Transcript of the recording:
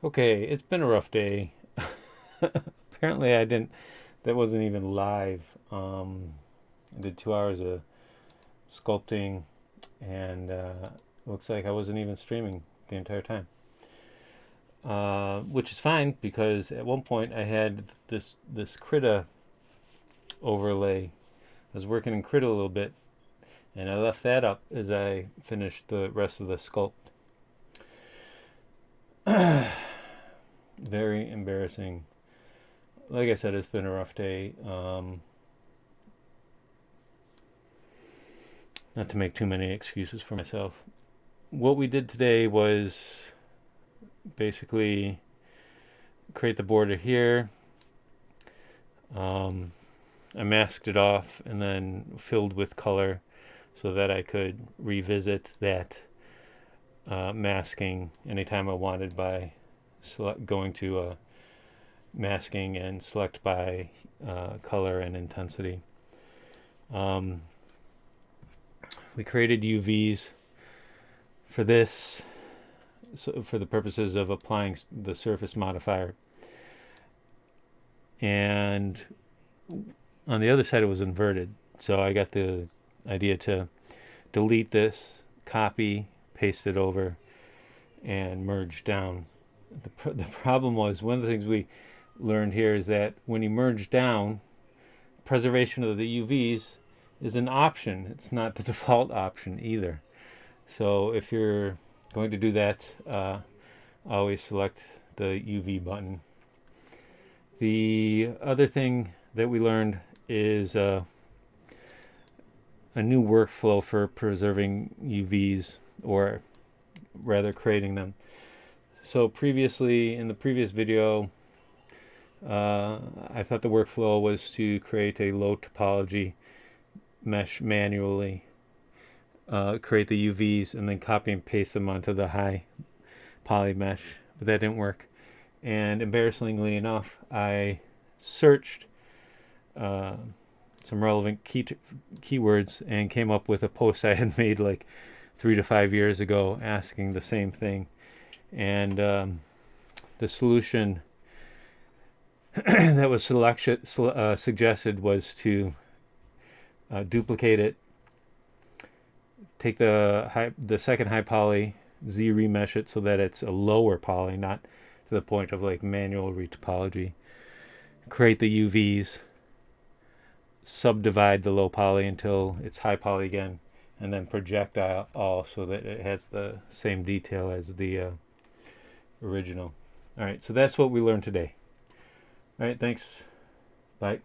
Okay, it's been a rough day. Apparently, that wasn't even live. I did 2 hours of sculpting, and looks like I wasn't even streaming the entire time. Which is fine because at one point I had this Krita overlay. I was working in Krita a little bit, and I left that up as I finished the rest of the sculpt. Very embarrassing. Like I said, it's been a rough day. Not to make too many excuses for myself. What we did today was basically create the border here. I masked it off and then filled with color so that I could revisit that masking anytime I wanted by going to masking and select by color and intensity. We created UVs for this, so for the purposes of applying the surface modifier. And on the other side it was inverted. So I got the idea to delete this, copy, paste it over, and merge down. The problem was, one of the things we learned here is that when you merge down, preservation of the UVs is an option. It's not the default option either. So if you're going to do that, always select the UV button. The other thing that we learned is a new workflow for preserving UVs, or rather creating them. So previously, in the previous video, I thought the workflow was to create a low topology mesh manually, create the UVs, and then copy and paste them onto the high poly mesh, but that didn't work. And embarrassingly enough, I searched some relevant keywords and came up with a post I had made like 3 to 5 years ago asking the same thing. And the solution that was suggested was to duplicate it, take the second high poly, Z remesh it so that it's a lower poly, not to the point of like manual retopology. Create the UVs, subdivide the low poly until it's high poly again, and then project all so that it has the same detail as the original. All right, so that's what we learned today. All right, thanks. Bye.